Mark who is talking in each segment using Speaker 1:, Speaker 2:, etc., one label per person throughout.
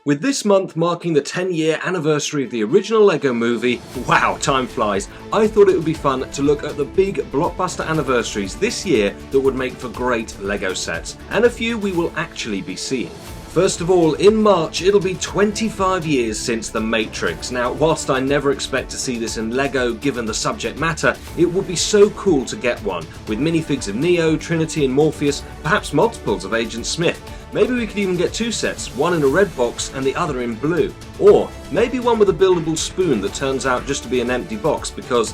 Speaker 1: With this month marking the 10-year anniversary of the original LEGO movie, wow, time flies, I thought it would be fun to look at the big blockbuster anniversaries this year that would make for great LEGO sets, and a few we will actually be seeing. First of all, in March it'll be 25 years since The Matrix. Now, whilst I never expect to see this in LEGO given the subject matter, it would be so cool to get one, with minifigs of Neo, Trinity and Morpheus, perhaps multiples of Agent Smith. Maybe we could even get two sets, one in a red box and the other in blue. Or maybe one with a buildable spoon that turns out just to be an empty box because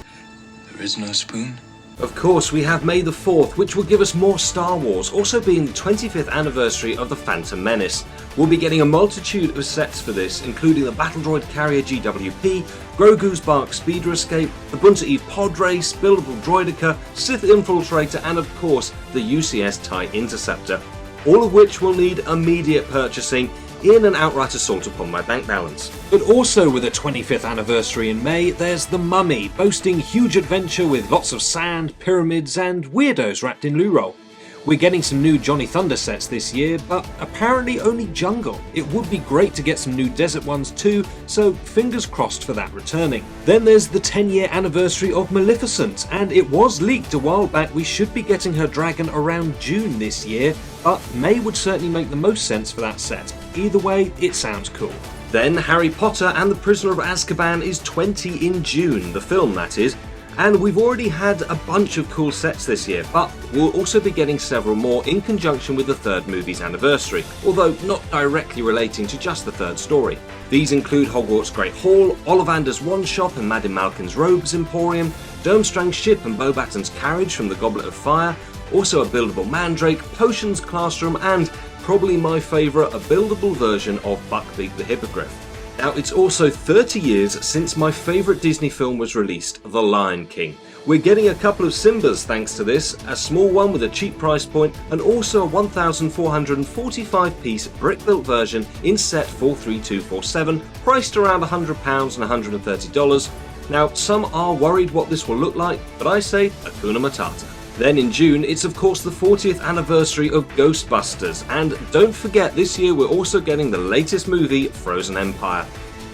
Speaker 2: there is no spoon.
Speaker 1: Of course, we have May the 4th, which will give us more Star Wars, also being the 25th anniversary of The Phantom Menace. We'll be getting a multitude of sets for this, including the Battle Droid Carrier GWP, Grogu's Bark Speeder Escape, the Bunta Eve Pod Race, buildable Droidica, Sith Infiltrator, and of course, the UCS TIE Interceptor. All of which will need immediate purchasing in an outright assault upon my bank balance. But also with a 25th anniversary in May, there's The Mummy, boasting huge adventure with lots of sand, pyramids and weirdos wrapped in loo roll. We're getting some new Johnny Thunder sets this year, but apparently only jungle. It would be great to get some new desert ones too, so fingers crossed for that returning. Then there's the 10-year anniversary of Maleficent, and it was leaked a while back we should be getting her dragon around June this year, but May would certainly make the most sense for that set. Either way, it sounds cool. Then Harry Potter and the Prisoner of Azkaban is 20 in June, the film that is. And we've already had a bunch of cool sets this year, but we'll also be getting several more in conjunction with the third movie's anniversary, although not directly relating to just the third story. These include Hogwarts Great Hall, Ollivander's Wand Shop and Madame Malkin's Robes Emporium, Durmstrang's Ship and Beauxbaton's Carriage from the Goblet of Fire, also a buildable Mandrake, Potions Classroom, and probably my favourite, a buildable version of Buckbeak the Hippogriff. Now, it's also 30 years since my favourite Disney film was released, The Lion King. We're getting a couple of Simbas thanks to this, a small one with a cheap price point, and also a 1,445-piece brick-built version in set 43247, priced around £100 and $130. Now, some are worried what this will look like, but I say Hakuna Matata. Then in June, it's of course the 40th anniversary of Ghostbusters, and don't forget this year we're also getting the latest movie, Frozen Empire.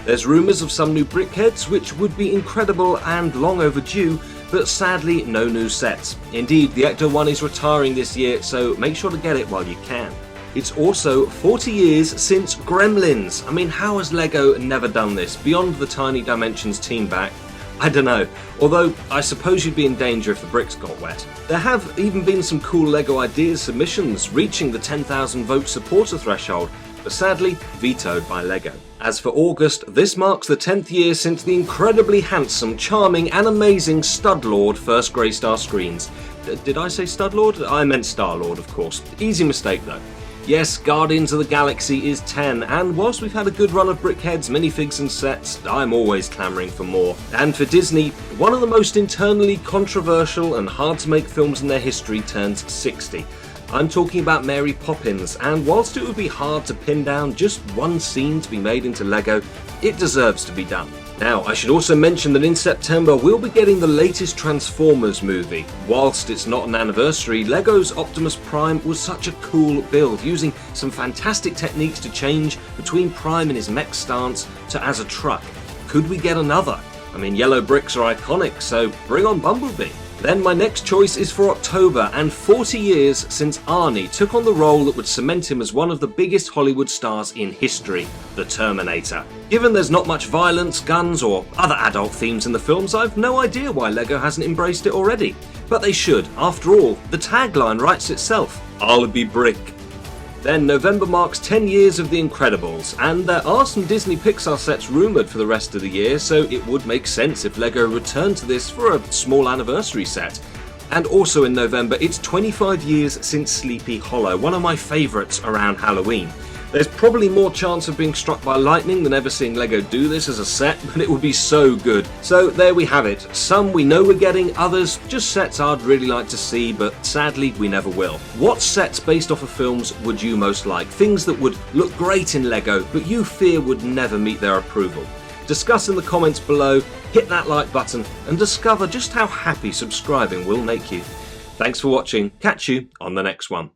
Speaker 1: There's rumours of some new brickheads, which would be incredible and long overdue, but sadly no new sets. Indeed, the Ecto 1 is retiring this year, so make sure to get it while you can. It's also 40 years since Gremlins. I mean, how has LEGO never done this, beyond the Tiny Dimensions team back? I don't know, although I suppose you'd be in danger if the bricks got wet. There have even been some cool LEGO ideas submissions reaching the 10,000 vote supporter threshold, but sadly vetoed by LEGO. As for August, this marks the 10th year since the incredibly handsome, charming and amazing Studlord first Greystar screens. Did I say Studlord? I meant Star-Lord, of course. Easy mistake though. Yes, Guardians of the Galaxy is 10, and whilst we've had a good run of brickheads, minifigs and sets, I'm always clamouring for more. And for Disney, one of the most internally controversial and hard to make films in their history turns 60. I'm talking about Mary Poppins, and whilst it would be hard to pin down just one scene to be made into LEGO, it deserves to be done. Now, I should also mention that in September we'll be getting the latest Transformers movie. Whilst it's not an anniversary, LEGO's Optimus Prime was such a cool build, using some fantastic techniques to change between Prime in his mech stance to as a truck. Could we get another? I mean, yellow bricks are iconic, so bring on Bumblebee. Then my next choice is for October, and 40 years since Arnie took on the role that would cement him as one of the biggest Hollywood stars in history, the Terminator. Given there's not much violence, guns or other adult themes in the films, I've no idea why LEGO hasn't embraced it already. But they should, after all, the tagline writes itself, I'll be brick. Then November marks 10 years of The Incredibles, and there are some Disney Pixar sets rumoured for the rest of the year, so it would make sense if LEGO returned to this for a small anniversary set. And also in November, it's 25 years since Sleepy Hollow, one of my favourites around Halloween. There's probably more chance of being struck by lightning than ever seeing LEGO do this as a set, but it would be so good. So there we have it. Some we know we're getting, others just sets I'd really like to see, but sadly we never will. What sets based off of films would you most like? Things that would look great in LEGO, but you fear would never meet their approval? Discuss in the comments below, hit that like button, and discover just how happy subscribing will make you. Thanks for watching, catch you on the next one.